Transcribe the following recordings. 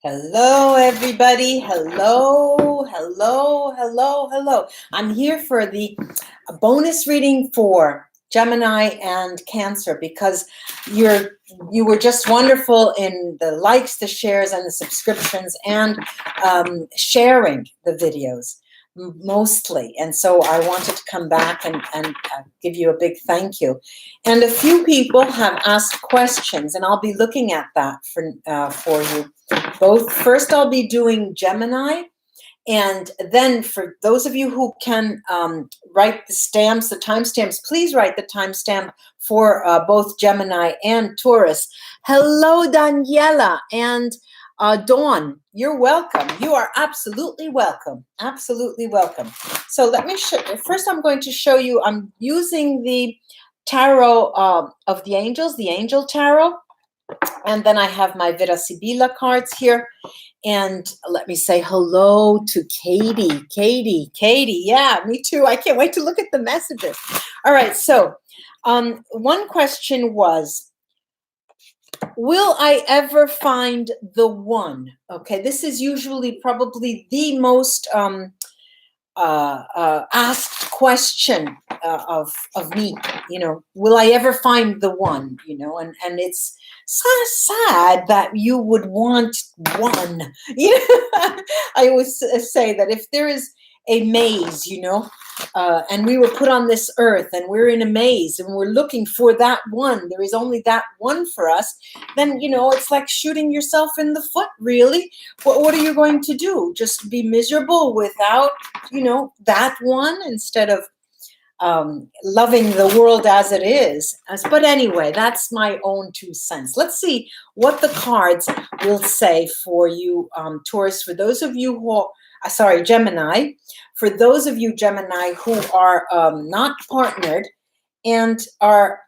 Hello, everybody. Hello, hello, hello, hello. I'm here for the bonus reading for Gemini and Cancer because you were just wonderful in the likes, the shares, and the subscriptions, and sharing the videos mostly. And so I wanted to come back and give you a big thank you. And a few people have asked questions, and I'll be looking at that for you. Both first, I'll be doing Gemini, and then for those of you who can write the stamps, the timestamps, please write the timestamp for both Gemini and Taurus. Hello, Daniela and Dawn. You're welcome. You are absolutely welcome. Absolutely welcome. So let me show. First, I'm going to show you. I'm using the tarot of the angels, the angel tarot. And then I have my Vera Sibilla cards here. And let me say hello to Katie. Katie. Yeah, me too. I can't wait to look at the messages. All right. So one question was, will I ever find the one? Okay. This is usually probably the most asked question of me, will I ever find the one, and it's so sad that you would want one. I always say that if there is a maze, and we were put on this earth and we're in a maze and we're looking for that one, there is only that one for us, then, it's like shooting yourself in the foot, really. What are you going to do? Just be miserable without, that one instead of loving the world as it is. But anyway, that's my own 2 cents. Let's see what the cards will say for you, Taurus. For those of you who are, Gemini. For those of you, Gemini, who are not partnered and are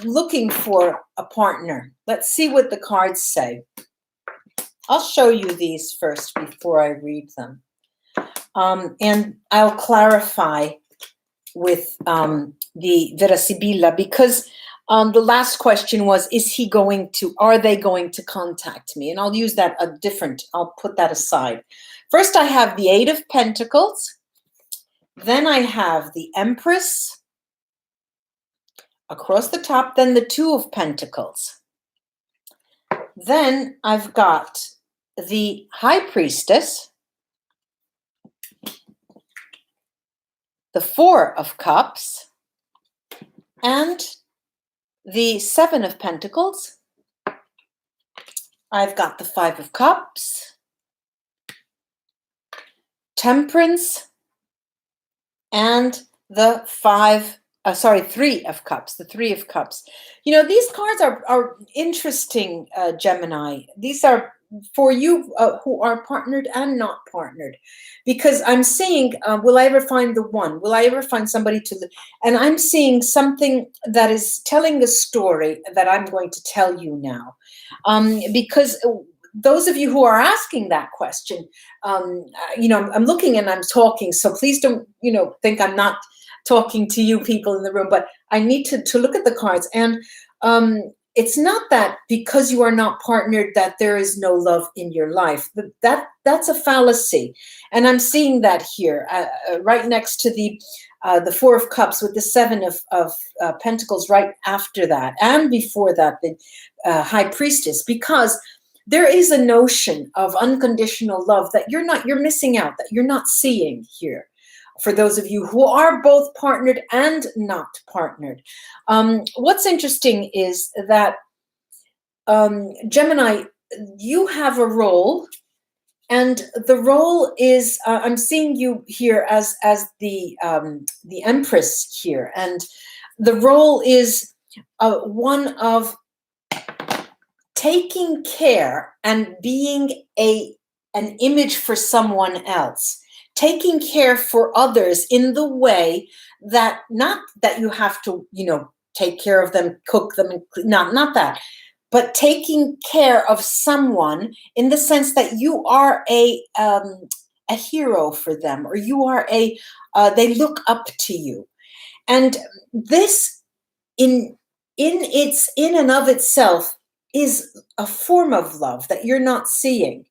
looking for a partner. Let's see what the cards say. I'll show you these first before I read them. And I'll clarify with the Vera Sibilla, because the last question was, are they going to contact me? And I'll use that I'll put that aside. First, I have the 8 of Pentacles. Then I have the Empress across the top, then the 2 of Pentacles. Then I've got the High Priestess, the 4 of Cups, and the 7 of Pentacles. I've got the 5 of Cups, Temperance, and the 3 of Cups, the 3 of Cups. These cards are interesting, Gemini. These are for you who are partnered and not partnered, because I'm seeing, will I ever find the one? Will I ever find somebody and I'm seeing something that is telling a story that I'm going to tell you now, because those of you who are asking that question, I'm looking and I'm talking, so please don't, think I'm not talking to you people in the room, but I need to look at the cards. And it's not that because you are not partnered that there is no love in your life. That's a fallacy. And I'm seeing that here, right next to the 4 of Cups with the 7 of Pentacles right after that, and before that, the High Priestess, because there is a notion of unconditional love that you're missing out, that you're not seeing here. For those of you who are both partnered and not partnered. What's interesting is that, Gemini, you have a role, and the role is, I'm seeing you here as the Empress here, and the role is one of taking care and being an image for someone else. Taking care for others in the way that, not that you have to, take care of them, cook them, not that, but taking care of someone in the sense that you are a hero for them, or you are they look up to you. And this in and of itself is a form of love that you're not seeing.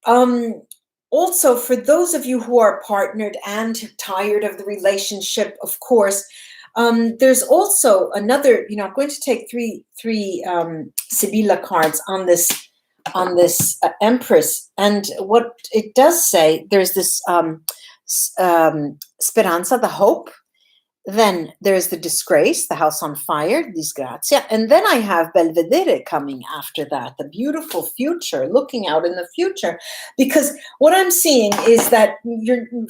Also, for those of you who are partnered and tired of the relationship, of course, there's also another, I'm going to take three Sibilla cards on this Empress. And what it does say, there's this Speranza, the hope. Then there's the disgrace, the house on fire, disgrazia. And then I have Belvedere coming after that, the beautiful future, looking out in the future. Because what I'm seeing is that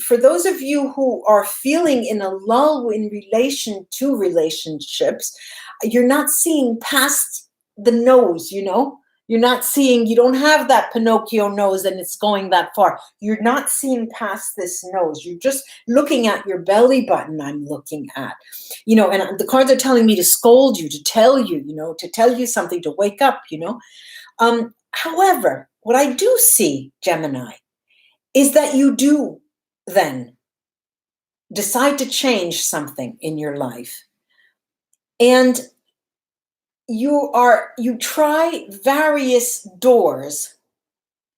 for those of you who are feeling in a lull in relation to relationships, you're not seeing past the nose, You're not seeing, you don't have that Pinocchio nose and it's going that far. You're not seeing past this nose. You're just looking at your belly button, I'm looking at. And the cards are telling me to scold you, to tell you something, to wake up, However, what I do see, Gemini, is that you do then decide to change something in your life. And you try various doors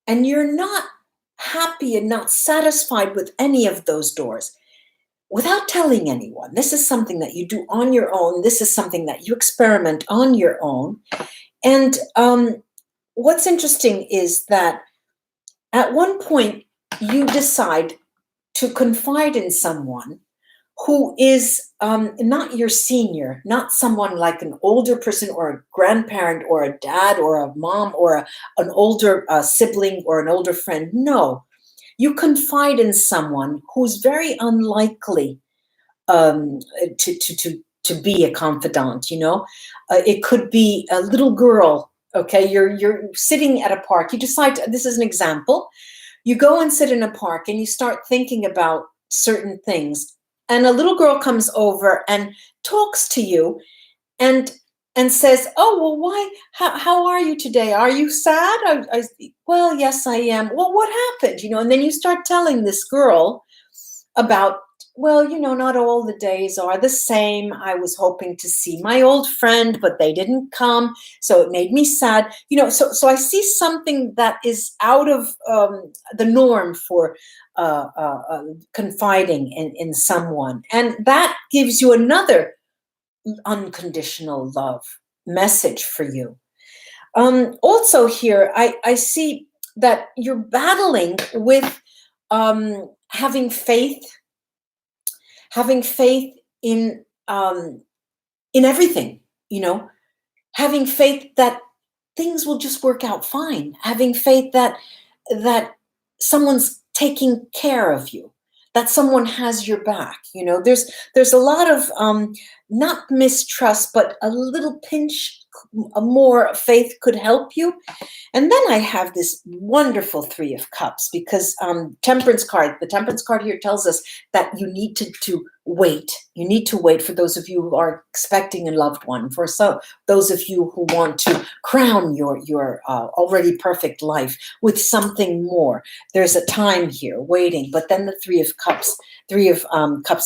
and you're not happy and not satisfied with any of those doors without telling anyone. This is something that you do on your own. This is something that you experiment on your own. And what's interesting is that at one point you decide to confide in someone who is not your senior, not someone like an older person or a grandparent or a dad or a mom or an older sibling or an older friend. No, you confide in someone who's very unlikely to be a confidant. It could be a little girl. Okay, you're sitting at a park. You decide this is an example. You go and sit in a park and you start thinking about certain things. And a little girl comes over and talks to you and says, oh, well, why, how are you today? Are you sad? Well, yes, I am. Well, what happened? And then you start telling this girl about, well, not all the days are the same. I was hoping to see my old friend, but they didn't come. So it made me sad. So I see something that is out of the norm for confiding in someone. And that gives you another unconditional love message for you. Also here, I see that you're battling with having faith in everything, having faith that things will just work out fine, having faith that someone's taking care of you, that someone has your back. There's a lot of not mistrust, but a little pinch more faith could help you. And then I have this wonderful Three of Cups, because the Temperance card here tells us that you need to wait. You need to wait for those of you who are expecting a loved one, for those of you who want to crown your already perfect life with something more. There's a time here waiting, but then the Three of Cups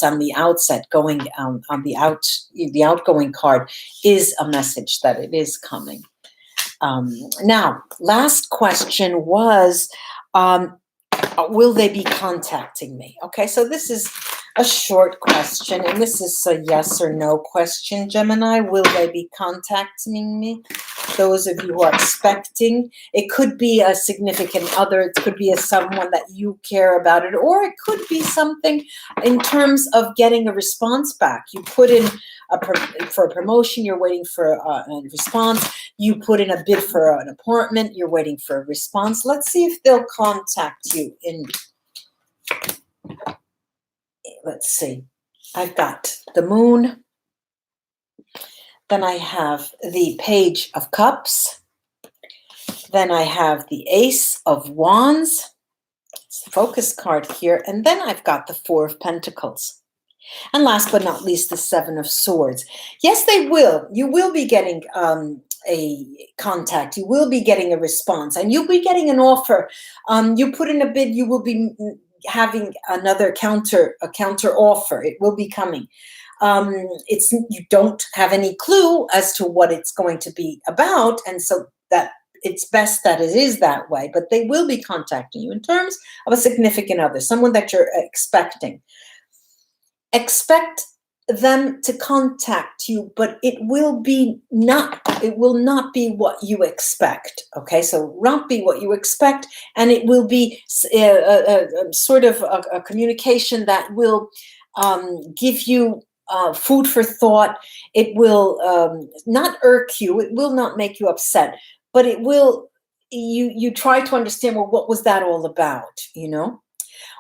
on the outset, going on the outgoing card, is a message that it is coming. Now, last question was, will they be contacting me? Okay, so this is a short question, and this is a yes or no question, Gemini. Will they be contacting me? Those of you who are expecting, it could be a significant other, it could be someone that you care about it, or it could be something in terms of getting a response back. You put in for a promotion, you're waiting for a response. You put in a bid for an appointment, you're waiting for a response. Let's see if they'll contact you in... Let's see. I've got the Moon. Then I have the Page of Cups. Then I have the Ace of Wands. It's the focus card here. And then I've got the Four of Pentacles. And last but not least, the Seven of Swords. Yes, they will. You will be getting a contact. You will be getting a response. And you'll be getting an offer. You put in a bid, you will be having another counter offer. It will be coming. You don't have any clue as to what it's going to be about, and so that it's best that it is that way, but they will be contacting you in terms of a significant other, someone that you're expecting. Expect them to contact you, but it will not be what you expect. Okay, so not be what you expect, and it will be sort of a communication that will give you food for thought. It will not irk you. It will not make you upset, but it will. You try to understand, well, what was that all about? You know.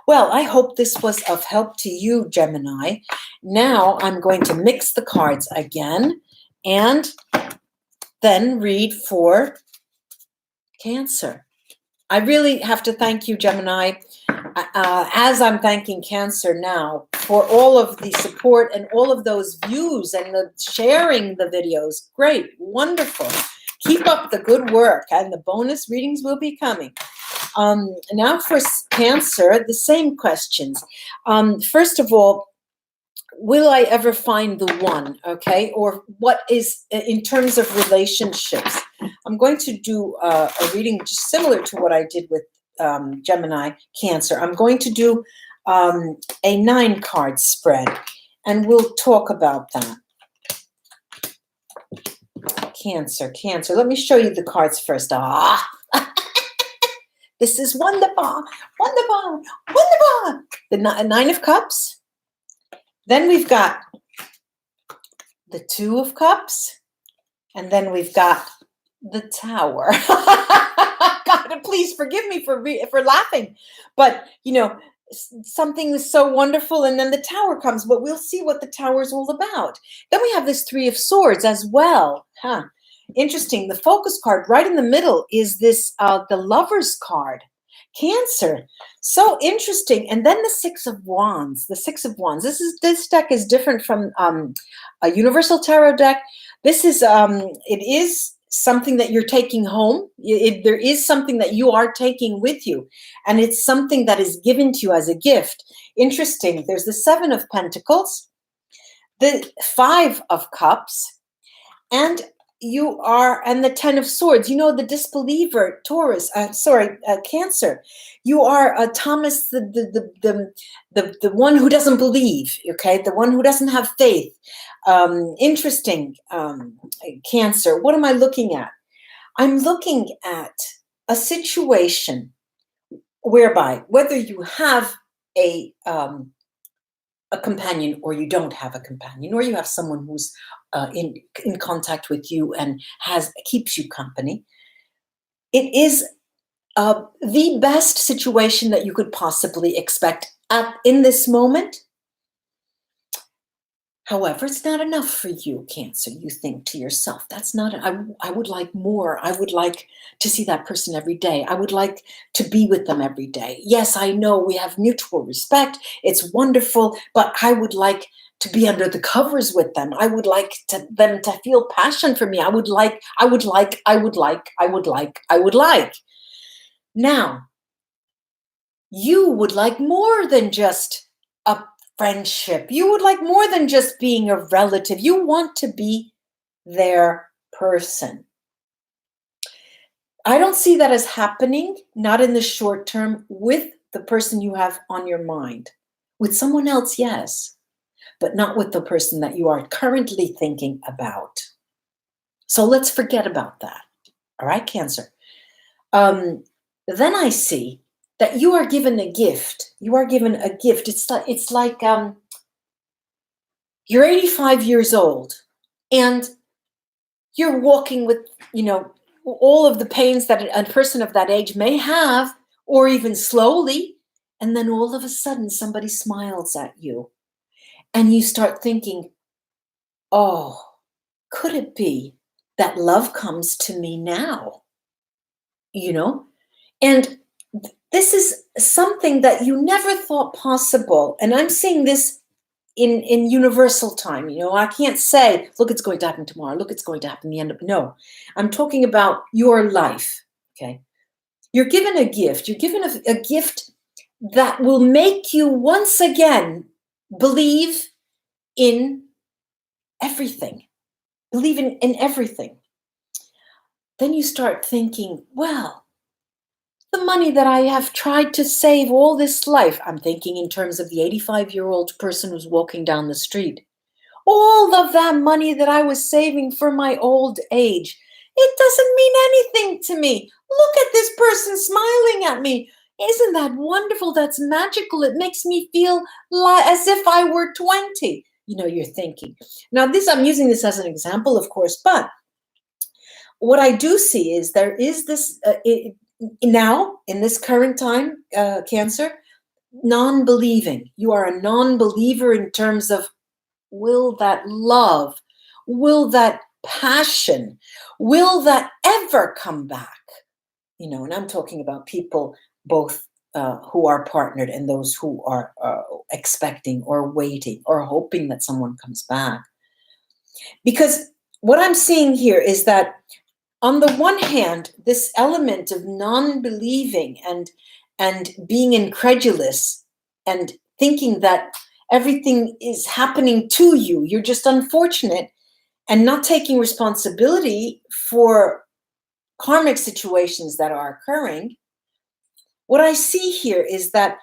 Well, I hope this was of help to you, Gemini. Now I'm going to mix the cards again and then read for Cancer. I really have to thank you, Gemini, as I'm thanking Cancer now for all of the support and all of those views and the sharing the videos. Great, wonderful. Keep up the good work, and the bonus readings will be coming. Now for Cancer, the same questions. First of all, will I ever find the one, okay? Or what is, in terms of relationships? I'm going to do a reading just similar to what I did with Gemini, Cancer. I'm going to do a 9-card spread, and we'll talk about that. Cancer. Let me show you the cards first. This is wonderful. The 9 of Cups. Then we've got the 2 of Cups. And then we've got the Tower. God, please forgive me for laughing. But, you know, something is so wonderful, and then the Tower comes. But we'll see what the Tower is all about. Then we have this 3 of Swords as well. Interesting. The focus card right in the middle is this, the Lover's card. Cancer. So interesting. And then the 6 of Wands. The 6 of Wands. This deck is different from a Universal Tarot deck. This is it is something that you're taking home. There is something that you are taking with you, and it's something that is given to you as a gift. Interesting. There's the 7 of Pentacles, the 5 of Cups, and the 10 of Swords. You know, the disbeliever, Cancer. You are Thomas, the one who doesn't believe. Okay, the one who doesn't have faith. Interesting, Cancer. What am I looking at? I'm looking at a situation whereby whether you have a companion or you don't have a companion, or you have someone who's in contact with you and keeps you company, it is the best situation that you could possibly expect in this moment. However, it's not enough for you, Cancer. You think to yourself, that's not, I would like more. I would like to see that person every day. I would like to be with them every day. Yes, I know we have mutual respect. It's wonderful, but I would like to be under the covers with them. I would like them to feel passion for me. I would like. Now, you would like more than just a friendship. You would like more than just being a relative. You want to be their person. I don't see that as happening, not in the short term, with the person you have on your mind. With someone else, yes, but not with the person that you are currently thinking about. So let's forget about that. All right, Cancer. Then I see that you are given a gift. You are given a gift. It's like you're 85 years old and you're walking with, all of the pains that a person of that age may have, or even slowly. And then all of a sudden somebody smiles at you and you start thinking, oh, could it be that love comes to me now? And this is something that you never thought possible. And I'm seeing this in universal time. I can't say, look, it's going to happen tomorrow. Look, it's going to happen the end of, no. I'm talking about your life, okay? You're given a gift. You're given a gift that will make you once again believe in everything. Believe in everything. then you start thinking, well, the money that I have tried to save all this life, I'm thinking in terms of the 85-year-old person who's walking down the street, all of that money that I was saving for my old age, it doesn't mean anything to me. Look at this person smiling at me. Isn't that wonderful? That's magical. It makes me feel as if I were 20. You're thinking. Now, I'm using this as an example, of course, but what I do see is there is this, now, in this current time, Cancer, non-believing. You are a non-believer in terms of, will that love, will that passion, will that ever come back? And I'm talking about people both who are partnered and those who are expecting or waiting or hoping that someone comes back. Because what I'm seeing here is that on the one hand, this element of non-believing and being incredulous and thinking that everything is happening to you, you're just unfortunate, and not taking responsibility for karmic situations that are occurring. What I see here is that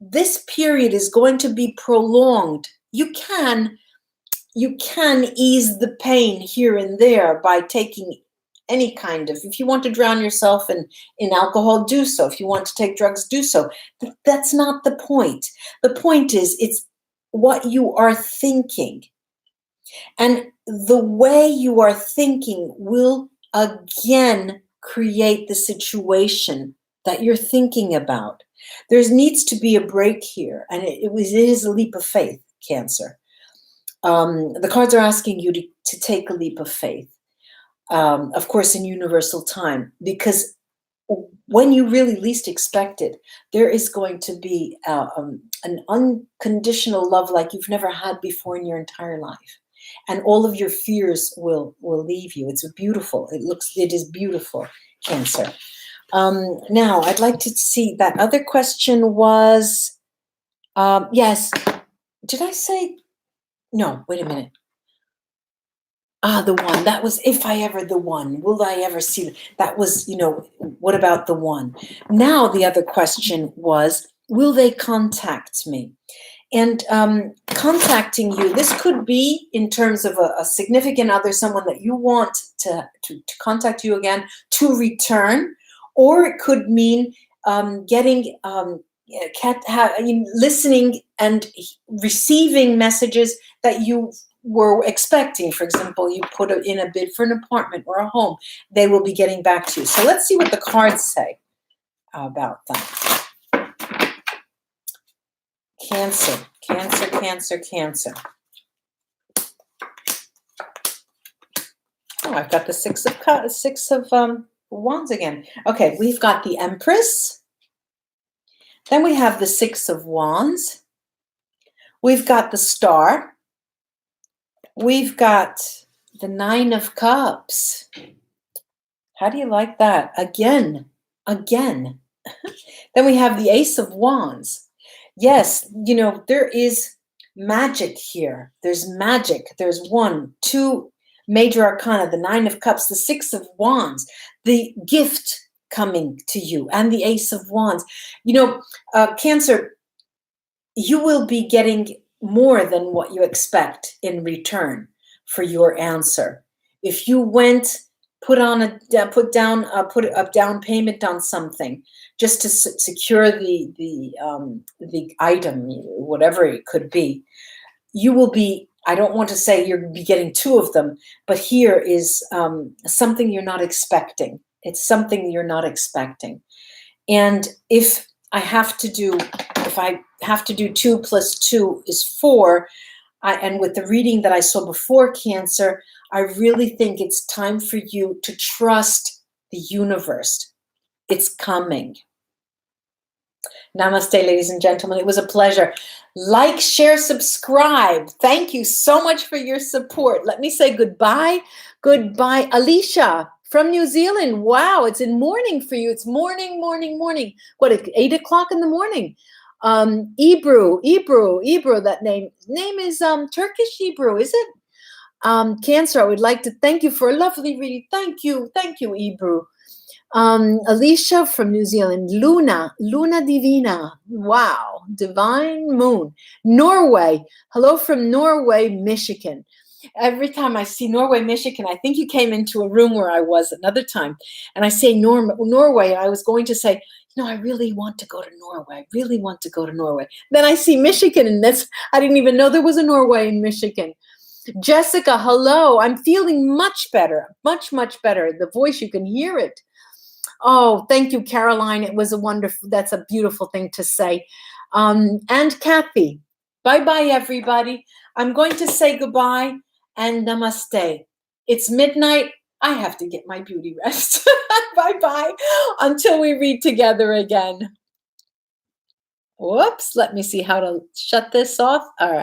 this period is going to be prolonged. You can ease the pain here and there by taking any kind of, if you want to drown yourself in alcohol, do so. If you want to take drugs, do so. But that's not the point. The point is, it's what you are thinking. And the way you are thinking will again create the situation that you're thinking about. There needs to be a break here. And it is a leap of faith, Cancer. The cards are asking you to take a leap of faith. Of course, in universal time, because when you really least expect it, there is going to be an unconditional love like you've never had before in your entire life. And all of your fears will leave you. It's beautiful. It is beautiful, Cancer. Now, I'd like to see, that other question was, yes, did I say, no, wait a minute. The one, that was, if I ever the one, will I ever see? That was, what about the one? Now the other question was, will they contact me? And contacting you, this could be in terms of a significant other, someone that you want to contact you again, to return, or it could mean getting, listening and receiving messages that you were expecting. For example, you put in a bid for an apartment or a home, they will be getting back to you. So let's see what the cards say about that. Cancer, Cancer, Cancer, Cancer. Oh, I've got the six of wands again. Okay, we've got the Empress. Then we have the Six of Wands. We've got the Star. We've got the Nine of Cups. How do you like that? Again. Then we have the Ace of Wands. Yes, there is magic here. There's magic. There's 1, 2 major arcana, the Nine of Cups, the Six of Wands, the gift coming to you, and the Ace of Wands. Cancer, you will be getting more than what you expect in return for your answer. If you put a down payment on something just to secure the item, whatever it could be, you will be, I don't want to say you'll be getting 2 of them, but here is something you're not expecting. It's something you're not expecting. And if I have to do 2 plus 2 is 4, and with the reading that I saw before, Cancer, I really think it's time for you to trust the universe. It's coming. Namaste, ladies and gentlemen. It was a pleasure. Like, share, subscribe. Thank you so much for your support. Let me say goodbye. Goodbye, Alicia from New Zealand. Wow, it's in morning for you. It's morning. What, 8 o'clock in the morning? Ebru, that name is Turkish Hebrew, is it? Cancer, I would like to thank you for a lovely reading. Thank you, Ebru. Alicia from New Zealand, Luna Divina, wow, Divine Moon, Norway, hello from Norway, Michigan. Every time I see Norway, Michigan, I think you came into a room where I was another time, and I say Norway, I was going to say, I really want to go to Norway. I really want to go to Norway. Then I see Michigan, and I didn't even know there was a Norway in Michigan. Jessica, hello. I'm feeling much better, much, much better. The voice, you can hear it. Oh, thank you, Caroline. It was that's a beautiful thing to say. And Kathy, bye-bye, everybody. I'm going to say goodbye and namaste. It's midnight. I have to get my beauty rest. Bye-bye until we read together again. Whoops, let me see how to shut this off. All right.